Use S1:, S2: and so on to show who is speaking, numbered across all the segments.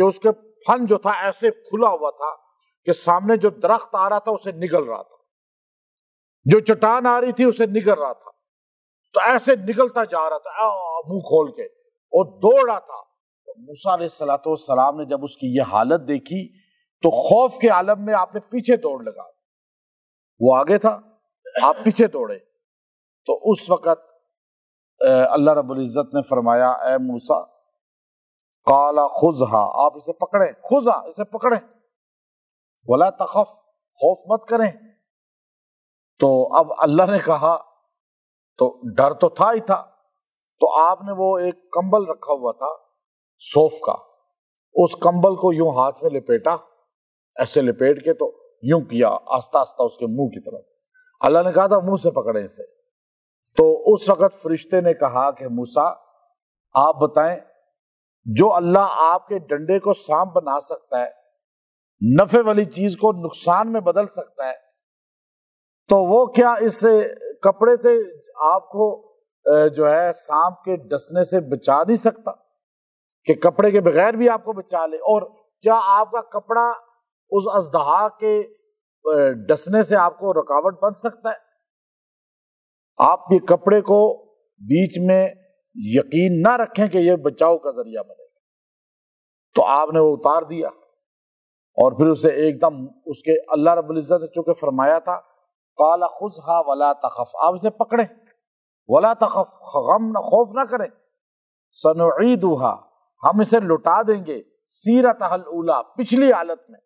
S1: کہ اس کے پھن جو تھا ایسے کھلا ہوا تھا کہ سامنے جو درخت آ رہا تھا اسے نگل رہا تھا، جو چٹان آ رہی تھی اسے نگل رہا تھا، تو ایسے نگلتا جا رہا تھا منہ کھول کے اور دوڑ رہا تھا۔ موسیٰ علیہ السلام نے جب اس کی یہ حالت دیکھی تو خوف کے عالم میں آپ نے پیچھے دوڑ لگا، وہ آگے تھا آپ پیچھے دوڑے۔ تو اس وقت اللہ رب العزت نے فرمایا اے موسیٰ قال خذها، آپ اسے پکڑیں، خذها اسے پکڑیں، ولا تخف خوف مت کریں۔ تو اب اللہ نے کہا تو ڈر تو تھا ہی تھا، تو آپ نے وہ ایک کمبل رکھا ہوا تھا صوف کا، اس کمبل کو یوں ہاتھ میں لپیٹا، ایسے لپیٹ کے تو یوں کیا آہستہ آہستہ اس کے منہ کی طرف۔ اللہ نے کہا تھا منہ سے پکڑیں اسے۔ تو اس وقت فرشتے نے کہا کہ موسیٰ آپ بتائیں جو اللہ آپ کے ڈنڈے کو سانپ بنا سکتا ہے، نفع والی چیز کو نقصان میں بدل سکتا ہے، تو وہ کیا اس کپڑے سے آپ کو جو ہے سانپ کے ڈسنے سے بچا نہیں سکتا کہ کپڑے کے بغیر بھی آپ کو بچا لے؟ اور کیا آپ کا کپڑا اس اژدہا کے ڈسنے سے آپ کو رکاوٹ بن سکتا ہے؟ آپ یہ کپڑے کو بیچ میں یقین نہ رکھیں کہ یہ بچاؤ کا ذریعہ بنے گا۔ تو آپ نے وہ اتار دیا اور پھر اسے ایک دم اس کے اللہ رب العزت نے چونکہ فرمایا تھا قال خذها ولا تخف، آپ اسے پکڑیں، ولا تخف غم نہ خوف نہ کریں، سنعیدها ہم اسے لوٹا دیں گے سیرتها الاولی پچھلی حالت میں۔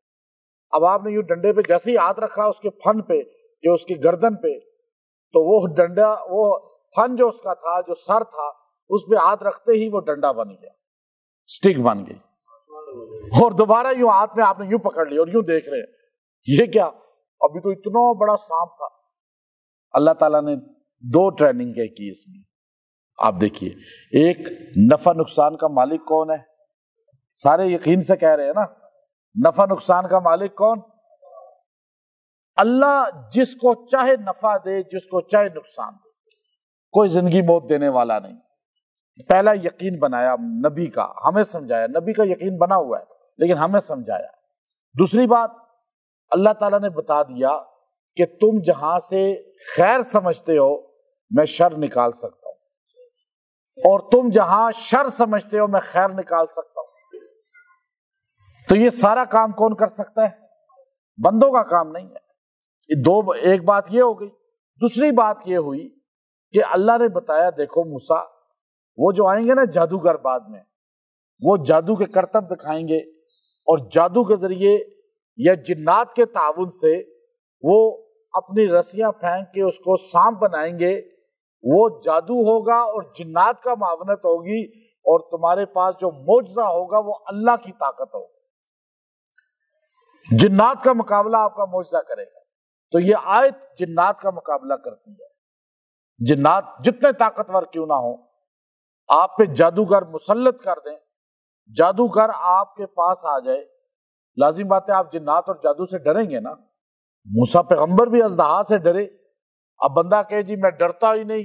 S1: اب آپ نے یوں ڈنڈے پہ جیسے ہی ہاتھ رکھا اس کے پھن پہ جو اس کی گردن پہ، تو وہ ڈنڈا وہ پھن جو اس کا تھا جو سر تھا اس پہ ہاتھ رکھتے ہی وہ ڈنڈا بن گیا، سٹک بن گئی، اور دوبارہ یوں ہاتھ میں آپ نے یوں پکڑ لیا اور یوں دیکھ رہے ہیں یہ کیا، ابھی تو اتنا بڑا سانپ تھا۔ اللہ تعالیٰ نے دو ٹریننگ کی اس میں، آپ دیکھیے ایک نفع نقصان کا مالک کون ہے، سارے یقین سے کہہ رہے ہیں نا، نفع نقصان کا مالک کون؟ اللہ جس کو چاہے نفع دے جس کو چاہے نقصان دے، کوئی زندگی موت دینے والا نہیں۔ پہلا یقین بنایا نبی کا، ہمیں سمجھایا، نبی کا یقین بنا ہوا ہے لیکن ہمیں سمجھایا۔ دوسری بات اللہ تعالیٰ نے بتا دیا کہ تم جہاں سے خیر سمجھتے ہو میں شر نکال سکتا ہوں، اور تم جہاں شر سمجھتے ہو میں خیر نکال سکتا ہوں۔ تو یہ سارا کام کون کر سکتا ہے؟ بندوں کا کام نہیں ہے۔ ایک بات یہ ہو گئی۔ دوسری بات یہ ہوئی کہ اللہ نے بتایا دیکھو موسیٰ وہ جو آئیں گے نا جادوگر بعد میں، وہ جادو کے کرتب دکھائیں گے اور جادو کے ذریعے یا جنات کے تعاون سے وہ اپنی رسیاں پھینک کے اس کو سانپ بنائیں گے، وہ جادو ہوگا اور جنات کا معاونت ہوگی، اور تمہارے پاس جو معجزہ ہوگا وہ اللہ کی طاقت ہوگی۔ جنات کا مقابلہ آپ کا معجزہ کرے گا۔ تو یہ آیت جنات کا مقابلہ کرتی ہے۔ جنات جتنے طاقتور کیوں نہ ہوں، آپ پہ جادوگر مسلط کر دیں، جادوگر آپ کے پاس آ جائے، لازم بات ہے آپ جنات اور جادو سے ڈریں گے نا۔ موسیٰ پیغمبر بھی اژدہا سے ڈرے۔ اب بندہ کہے جی میں ڈرتا ہی نہیں،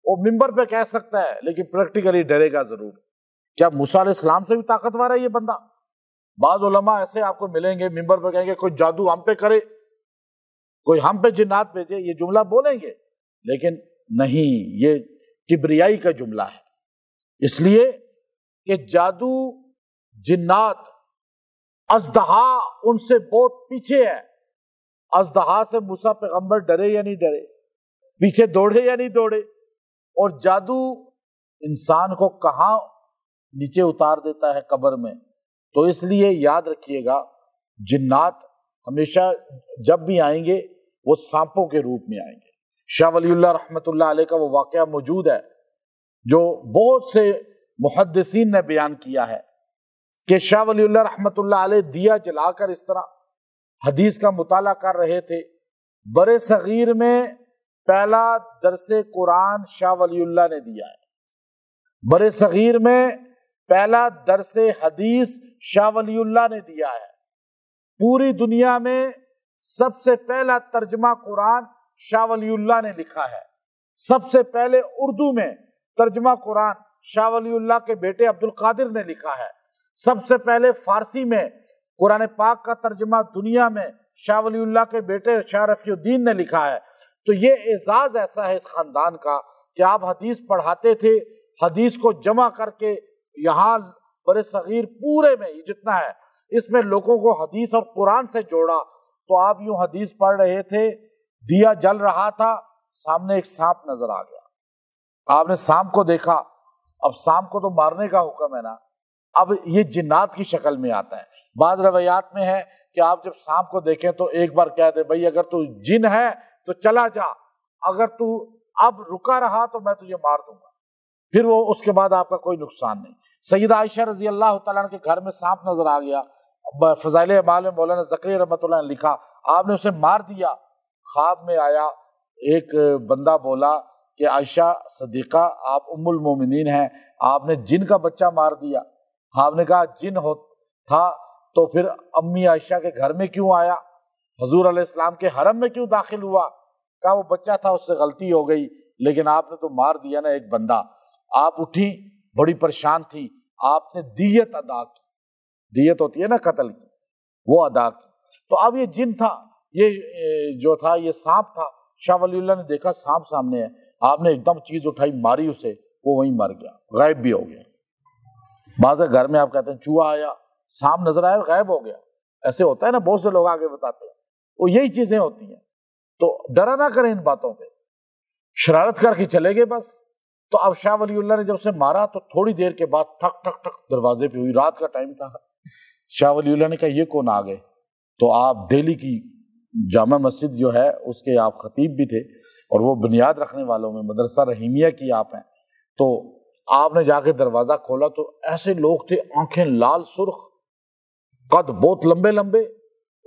S1: وہ ممبر پہ کہہ سکتا ہے لیکن پریکٹیکلی ڈرے گا ضرور۔ کیا موسیٰ علیہ السلام سے بھی طاقتور ہے یہ بندہ؟ بعض علماء ایسے آپ کو ملیں گے ممبر پہ کہیں گے کوئی جادو ہم پہ کرے، کوئی ہم پہ جنات بھیجے، یہ جملہ بولیں گے، لیکن نہیں، یہ کبریائی کا جملہ ہے۔ اس لیے کہ جادو جنات اژدہا ان سے بہت پیچھے ہے۔ اژدہا سے موسیٰ پیغمبر ڈرے یا نہیں ڈرے، پیچھے دوڑے یا نہیں دوڑے؟ اور جادو انسان کو کہاں نیچے اتار دیتا ہے؟ قبر میں۔ تو اس لیے یاد رکھیے گا جنات ہمیشہ جب بھی آئیں گے وہ سانپوں کے روپ میں آئیں گے۔ شاہ ولی اللہ رحمۃ اللہ علیہ کا وہ واقعہ موجود ہے جو بہت سے محدثین نے بیان کیا ہے کہ شاہ ولی اللہ رحمۃ اللہ علیہ دیا جلا کر اس طرح حدیث کا مطالعہ کر رہے تھے۔ برے صغیر میں پہلا درس قرآن شاہ ولی اللہ نے دیا ہے، برے صغیر میں پہلا درس حدیث شاہ ولی اللہ نے دیا ہے، پوری دنیا میں سب سے پہلا ترجمہ قرآن شاہ ولی اللہ نے لکھا ہے، سب سے پہلے اردو میں ترجمہ قرآن شاہ ولی اللہ کے بیٹے عبد القادر نے لکھا ہے، سب سے پہلے فارسی میں قرآن پاک کا ترجمہ دنیا میں شاہ ولی اللہ کے بیٹے شاہ رفیع الدین نے لکھا ہے۔ تو یہ اعزاز ایسا ہے اس خاندان کا کہ آپ حدیث پڑھاتے تھے، حدیث کو جمع کر کے یہاں بر صغیر پورے میں جتنا ہے اس میں لوگوں کو حدیث اور قرآن سے جوڑا۔ تو آپ یوں حدیث پڑھ رہے تھے، دیا جل رہا تھا، سامنے ایک سانپ نظر آ گیا، آپ نے سانپ کو دیکھا، اب سانپ کو تو مارنے کا حکم ہے نا، اب یہ جنات کی شکل میں آتا ہے۔ بعض روایات میں ہے کہ آپ جب سانپ کو دیکھیں تو ایک بار کہہ دے بھائی اگر تو جن ہے تو چلا جا، اگر تو اب رکا رہا تو میں تجھے مار دوں گا، پھر وہ اس کے بعد آپ کا کوئی نقصان نہیں۔ سیدہ عائشہ رضی اللہ تعالیٰ عنہ کے گھر میں سانپ نظر آ گیا، فضائل اعمال میں مولانا زکریا رحمۃ اللہ نے لکھا آپ نے اسے مار دیا۔ خواب میں آیا ایک بندہ بولا کہ عائشہ صدیقہ آپ ام المومنین ہیں، آپ نے جن کا بچہ مار دیا۔ آپ نے کہا جن تھا تو پھر امی عائشہ کے گھر میں کیوں آیا، حضور علیہ السلام کے حرم میں کیوں داخل ہوا؟ کہا وہ بچہ تھا اس سے غلطی ہو گئی، لیکن آپ نے تو مار دیا نا ایک بندہ۔ آپ اٹھی بڑی پریشان تھی، آپ نے دیت ادا کی، دیت ہوتی ہے نا قتل کی، وہ ادا کی۔ تو اب یہ جن تھا، یہ جو تھا یہ سانپ تھا۔ شاہ ولی اللہ نے دیکھا سانپ سامنے ہے، آپ نے ایک دم چیز اٹھائی ماری اسے، وہ وہیں مر گیا، غائب بھی ہو گیا۔ بعض گھر میں آپ کہتے ہیں چوہا آیا، سانپ نظر آیا غائب ہو گیا، ایسے ہوتا ہے نا، بہت سے لوگ آگے بتاتے ہیں، وہ یہی چیزیں ہوتی ہیں۔ تو ڈرا نہ کریں ان باتوں پہ، شرارت کر کے چلے گئے بس۔ تو اب شاہ ولی اللہ نے جب اسے مارا تو تھوڑی دیر کے بعد ٹھک ٹھک ٹھک دروازے پہ ہوئی، رات کا ٹائم تھا۔ شاہ ولی اللہ نے کہا یہ کون آ گئے؟ تو آپ دہلی کی جامع مسجد جو ہے اس کے آپ خطیب بھی تھے اور وہ بنیاد رکھنے والوں میں مدرسہ رحیمیہ کی آپ ہیں۔ تو آپ نے جا کے دروازہ کھولا تو ایسے لوگ تھے، آنکھیں لال سرخ، قد بہت لمبے لمبے،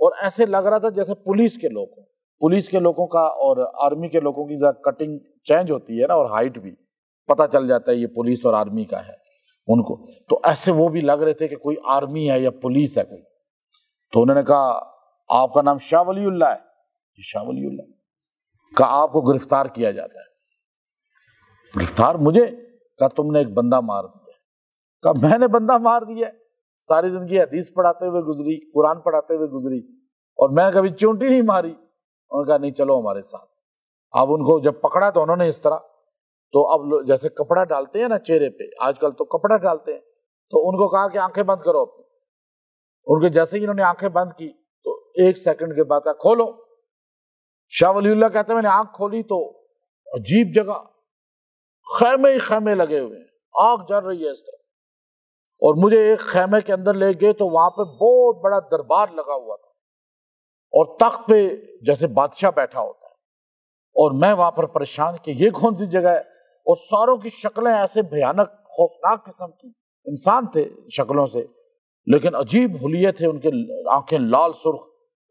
S1: اور ایسے لگ رہا تھا جیسے پولیس کے لوگ ہوں۔ پولیس کے لوگوں کا اور آرمی کے لوگوں کی کٹنگ چینج ہوتی ہے نا، اور ہائٹ بھی پتہ چل جاتا ہے یہ پولیس اور آرمی کا ہے ان کو۔ تو ایسے وہ بھی لگ رہے تھے کہ کوئی آرمی ہے یا پولیس ہے کوئی۔ تو انہوں نے کہا آپ کا نام شاہ ولی اللہ ہے؟ جی شاہ ولی اللہ۔ کہا آپ کو گرفتار کیا جاتا ہے۔ گرفتار مجھے؟ کہا تم نے ایک بندہ مار دیا۔ کہا میں نے بندہ مار دیا؟ ساری زندگی حدیث پڑھاتے ہوئے گزری، قرآن پڑھاتے ہوئے گزری، اور میں کبھی چونٹی نہیں ماری۔ انہوں نے کہا نہیں چلو ہمارے ساتھ۔ اب ان کو جب پکڑا تو انہوں نے اس طرح، تو اب جیسے کپڑا ڈالتے ہیں نا چہرے پہ، آج کل تو کپڑا ڈالتے ہیں، تو ان کو کہا کہ آنکھیں بند کرو اپنی۔ ان کے جیسے ہی انہوں نے آنکھیں بند کی تو ایک سیکنڈ کے بعد کہا کھولو۔ شاہ ولی اللہ کہتے ہیں میں نے آنکھ کھولی تو عجیب جگہ، خیمے ہی خیمے لگے ہوئے ہیں، آگ جل رہی ہے اس طرح، اور مجھے ایک خیمے کے اندر لے گئے تو وہاں پہ بہت بڑا دربار لگا ہوا تھا، اور تخت پہ جیسے بادشاہ بیٹھا ہوتا ہے، اور میں وہاں پر پریشان کہ یہ کون سی جگہ ہے، اور ساروں کی شکلیں ایسے بھیانک خوفناک قسم کی انسان تھے شکلوں سے، لیکن عجیب حلیے تھے ان کے، آنکھیں لال سرخ،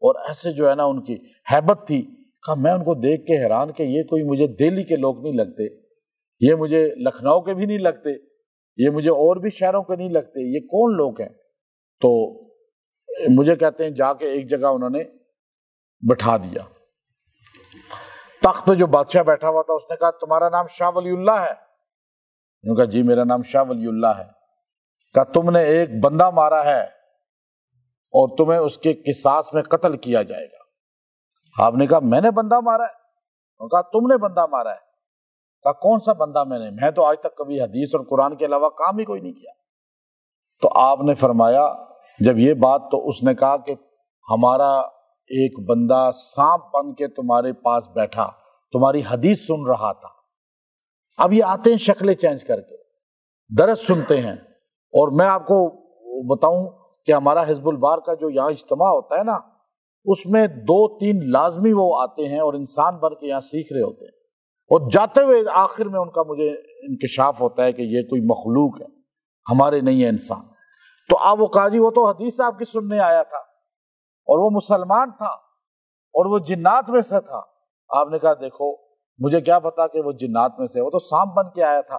S1: اور ایسے جو ہے نا ان کی ہیبت تھی۔ کہا میں ان کو دیکھ کے حیران کہ یہ کوئی مجھے دہلی کے لوگ نہیں لگتے، یہ مجھے لکھنؤ کے بھی نہیں لگتے، یہ مجھے اور بھی شہروں کے نہیں لگتے، یہ کون لوگ ہیں؟ تو مجھے کہتے ہیں جا کے ایک جگہ انہوں نے بٹھا دیا، تخت پہ جو بادشاہ بیٹھا ہوا تھا اس نے کہا تمہارا نام شاہ ولی اللہ ہے؟ انہوں نے کہا جی میرا نام شاہ ولی اللہ ہے۔ کہا تم نے ایک بندہ مارا ہے اور تمہیں اس کے قصاص میں قتل کیا جائے گا۔ آپ نے کہا میں نے بندہ مارا ہے؟ انہوں نے کہا تم نے بندہ مارا ہے۔ کہا کون سا بندہ میں نے؟ میں تو آج تک کبھی حدیث اور قرآن کے علاوہ کام ہی کوئی نہیں کیا۔ تو آپ نے فرمایا جب یہ بات، تو اس نے کہا کہ ہمارا ایک بندہ سانپ بن کے تمہارے پاس بیٹھا، تمہاری حدیث سن رہا تھا۔ اب یہ آتے ہیں شکلیں چینج کر کے، درس سنتے ہیں، اور میں آپ کو بتاؤں کہ ہمارا حزب البار کا جو یہاں اجتماع ہوتا ہے نا، اس میں 2-3 لازمی وہ آتے ہیں اور انسان بن کے یہاں سیکھ رہے ہوتے ہیں، اور جاتے ہوئے آخر میں ان کا مجھے انکشاف ہوتا ہے کہ یہ کوئی مخلوق ہے، ہمارے نہیں ہے انسان۔ تو آپ وہ کہا جی وہ تو حدیث آپ کی سننے آیا تھا، اور وہ مسلمان تھا، اور وہ جنات میں سے تھا۔ آپ نے کہا دیکھو مجھے کیا پتا کہ وہ جنات میں سے، وہ تو سانپ بن کے آیا تھا،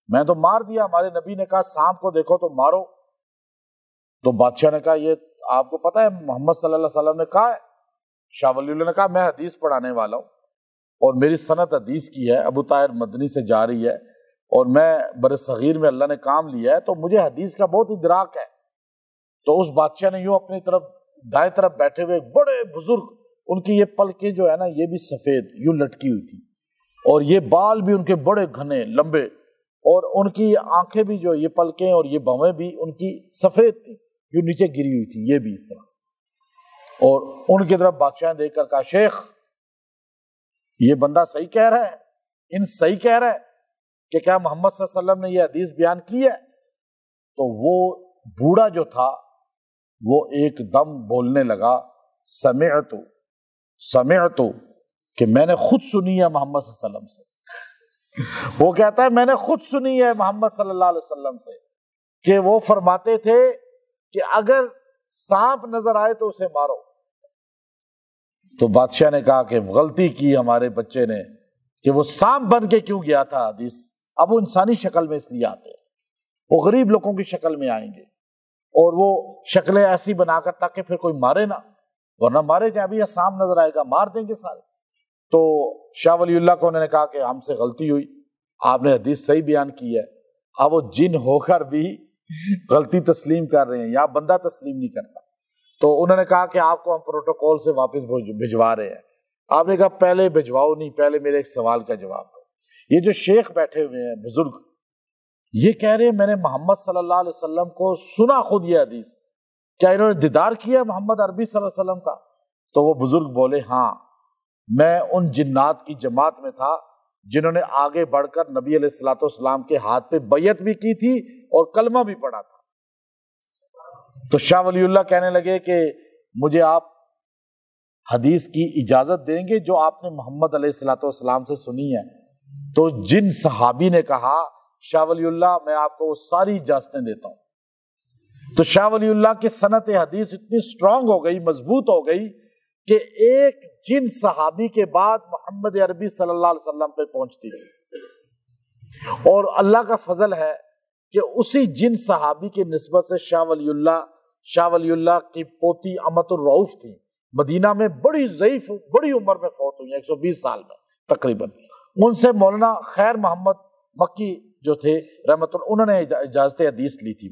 S1: میں تو مار دیا۔ ہمارے نبی نے کہا سانپ کو دیکھو تو مارو۔ تو بادشاہ نے کہا یہ آپ کو پتا ہے محمد صلی اللہ علیہ وسلم نے کہا ہے؟ شاہ ولی اللہ نے کہا میں حدیث پڑھانے والا ہوں، اور میری صنعت حدیث کی ہے، ابو طاہر مدنی سے جاری ہے، اور میں بر صغیر میں اللہ نے کام لیا ہے، تو مجھے حدیث کا بہت ادراک ہے۔ تو اس بادشاہ نے یوں اپنی طرف دائیں طرف بیٹھے ہوئے بڑے بزرگ، ان کی یہ پلکیں جو ہے نا یہ بھی سفید یوں لٹکی ہوئی تھی، اور یہ بال بھی ان کے بڑے گھنے لمبے، اور ان کی آنکھیں بھی جو یہ پلکیں اور یہ بھویں بھی ان کی سفید تھی، یوں نیچے گری ہوئی تھی، یہ بھی اس طرح۔ اور ان کی طرف بادشاہ نے دیکھ کر کہا شیخ یہ بندہ صحیح کہہ رہا ہے، ان صحیح کہہ رہا ہے کہ کیا محمد صلی اللہ علیہ وسلم نے یہ حدیث بیان کی ہے؟ تو وہ بوڑھا جو تھا وہ ایک دم بولنے لگا سمعت کہ میں نے خود سنی ہے محمد صلی اللہ علیہ وسلم سے۔ وہ کہتا ہے میں نے خود سنی ہے محمد صلی اللہ علیہ وسلم سے کہ وہ فرماتے تھے کہ اگر سانپ نظر آئے تو اسے مارو۔ تو بادشاہ نے کہا کہ غلطی کی ہمارے بچے نے کہ وہ سانپ بن کے کیوں گیا تھا حدیث، اب وہ انسانی شکل میں اس لیے آتے ہیں، وہ غریب لوگوں کی شکل میں آئیں گے، اور وہ شکلیں ایسی بنا کر تاکہ پھر کوئی مارے نہ، ورنہ مارے جائیں بھی یا سانپ نظر آئے گا مار دیں گے سارے۔ تو شاہ ولی اللہ کو انہوں نے کہا کہ ہم سے غلطی ہوئی، آپ نے حدیث صحیح بیان کی ہے۔ اب وہ جن ہو کر بھی غلطی تسلیم کر رہے ہیں، یا بندہ تسلیم نہیں کرتا۔ تو انہوں نے کہا کہ آپ کو ہم پروٹوکول سے واپس بھجوا رہے ہیں۔ آپ نے کہا پہلے بھجواؤ نہیں، پہلے میرے ایک سوال کا جواب دو۔ یہ جو شیخ بیٹھے ہوئے ہیں بزرگ، یہ کہہ رہے ہیں میں نے محمد صلی اللہ علیہ وسلم کو سنا خود یہ حدیث، کیا انہوں نے دیدار کیا محمد عربی صلی اللہ علیہ وسلم کا؟ تو وہ بزرگ بولے ہاں، میں ان جنات کی جماعت میں تھا جنہوں نے آگے بڑھ کر نبی علیہ الصلوۃ والسلام کے ہاتھ پہ بیعت بھی کی تھی اور کلمہ بھی پڑھا تھا۔ تو شاہ ولی اللہ کہنے لگے کہ مجھے آپ حدیث کی اجازت دیں گے جو آپ نے محمد علیہ الصلوۃ والسلام سے سنی ہے؟ تو جن صحابی نے کہا شاہ ولی اللہ میں آپ کو وہ ساری اجازتیں دیتا ہوں۔ تو شاہ ولی اللہ کی صنعت حدیث اتنی سٹرونگ ہو گئی، مضبوط ہو گئی کہ ایک جن صحابی کے بعد محمد عربی صلی اللہ علیہ وسلم پہ پہنچتی ہے، اور اللہ کا فضل ہے کہ اسی جن صحابی کی نسبت سے شاہ ولی اللہ کی پوتی امت الرؤف تھی، مدینہ میں بڑی ضعیف بڑی عمر میں فوت ہوئی ہیں، 120 سال میں تقریباً۔ ان سے مولانا خیر محمد مکی جو تھے رحمت اللہ، انہوں نے اجازت حدیث لی تھی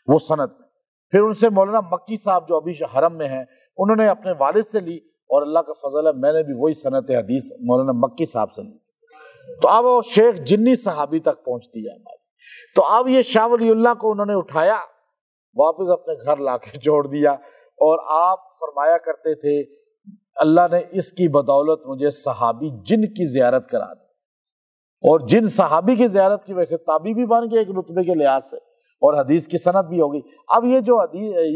S1: وہ سند میں۔ پھر ان سے مولانا مکی صاحب جو ابھی حرم میں ہیں، انہوں نے اپنے والد سے لی، اور اللہ کا فضل ہے میں نے بھی وہی سند حدیث مولانا مکی صاحب سے لی۔ تو اب وہ شیخ جنی صحابی تک پہنچتی ہے ہماری۔ تو اب یہ شاہ ولی اللہ کو انہوں نے اٹھایا، واپس اپنے گھر لا کے چھوڑ دیا، اور آپ فرمایا کرتے تھے اللہ نے اس کی بدولت مجھے صحابی جن کی زیارت کرا دی، اور جن صحابی کی زیارت کی وجہ سے تابعی بھی بن گئے ایک رتبے کے لحاظ سے، اور حدیث کی سند بھی ہوگی۔ اب یہ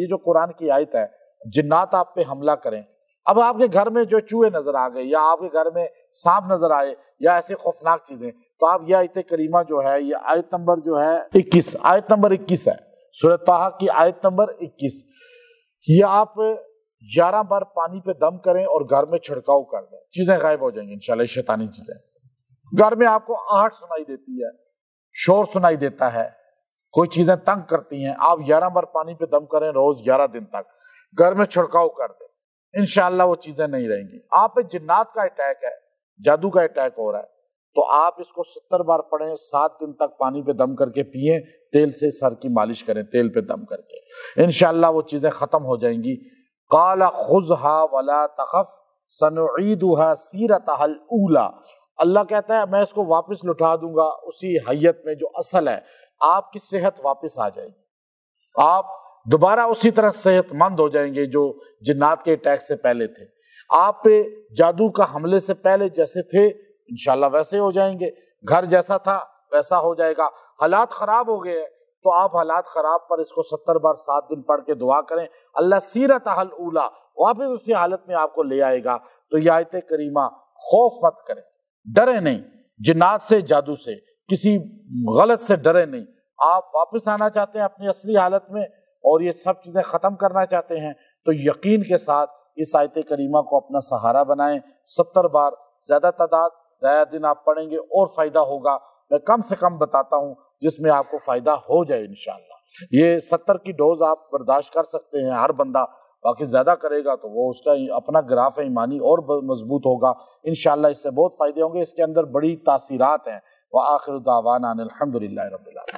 S1: جو قرآن کی آیت ہے جنات آپ پہ حملہ کریں، اب آپ کے گھر میں جو چوہے نظر آ گئے، یا آپ کے گھر میں سانپ نظر آئے، یا ایسے خوفناک چیزیں، تو آپ یہ آیت کریمہ جو ہے، یہ آیت نمبر جو ہے 21 ہے، سورۃ طٰہٰ کی آیت نمبر 21، یہ آپ 11 بار پانی پہ دم کریں اور گھر میں چھڑکاؤ کر دیں، چیزیں غائب ہو جائیں گی انشاءاللہ، شیطانی چیزیں۔ گھر میں آپ کو آہٹ سنائی دیتی ہے، شور سنائی دیتا ہے، کوئی چیزیں تنگ کرتی ہیں، آپ 11 بار پانی پہ دم کریں روز 11 دن تک، گھر میں چھڑکاؤ کر دیں، انشاءاللہ وہ چیزیں نہیں رہیں گی۔ آپ پہ جنات کا اٹیک ہے، جادو کا اٹیک ہو رہا ہے، تو آپ اس کو 70 بار پڑھیں، 7 دن تک پانی پہ دم کر کے پئیں، تیل سے سر کی مالش کریں، تیل پہ دم کر کے، انشاءاللہ وہ چیزیں ختم ہو جائیں گی۔ قال خذها ولا تخف سنعيدها سیرتها الاولى، اللہ کہتا ہے میں اس کو واپس لٹا دوں گا اسی حیت میں جو اصل ہے، آپ کی صحت واپس آ جائے گی، آپ دوبارہ اسی طرح صحت مند ہو جائیں گے جو جنات کے اٹیک سے پہلے تھے، آپ پہ جادو کا حملے سے پہلے جیسے تھے انشاءاللہ ویسے ہو جائیں گے، گھر جیسا تھا ویسا ہو جائے گا۔ حالات خراب ہو گئے ہیں تو آپ حالات خراب پر اس کو 70 بار 7 دن پڑھ کے دعا کریں، اللہ سیرتها الاولیٰ واپس اسی حالت میں آپ کو لے آئے گا۔ تو یہ آیت کریمہ خوف مت کریں، ڈرے نہیں، جنات سے جادو سے کسی غلط سے ڈرے نہیں، آپ واپس آنا چاہتے ہیں اپنی اصلی حالت میں اور یہ سب چیزیں ختم کرنا چاہتے ہیں تو یقین کے ساتھ اس آیت کریمہ کو اپنا سہارا بنائیں، 70 بار، زیادہ تعداد زیادہ دن آپ پڑھیں گے اور فائدہ ہوگا۔ میں کم سے کم بتاتا ہوں جس میں آپ کو فائدہ ہو جائے انشاءاللہ۔ یہ 70 کی ڈوز آپ برداشت کر سکتے ہیں ہر بندہ، باقی زیادہ کرے گا تو وہ اس کا اپنا گراف ایمانی اور مضبوط ہوگا انشاءاللہ، اس سے بہت فائدے ہوں گے، اس کے اندر بڑی تاثیرات ہیں۔ وآخر دعوانا ان الحمد للہ رب العالمین۔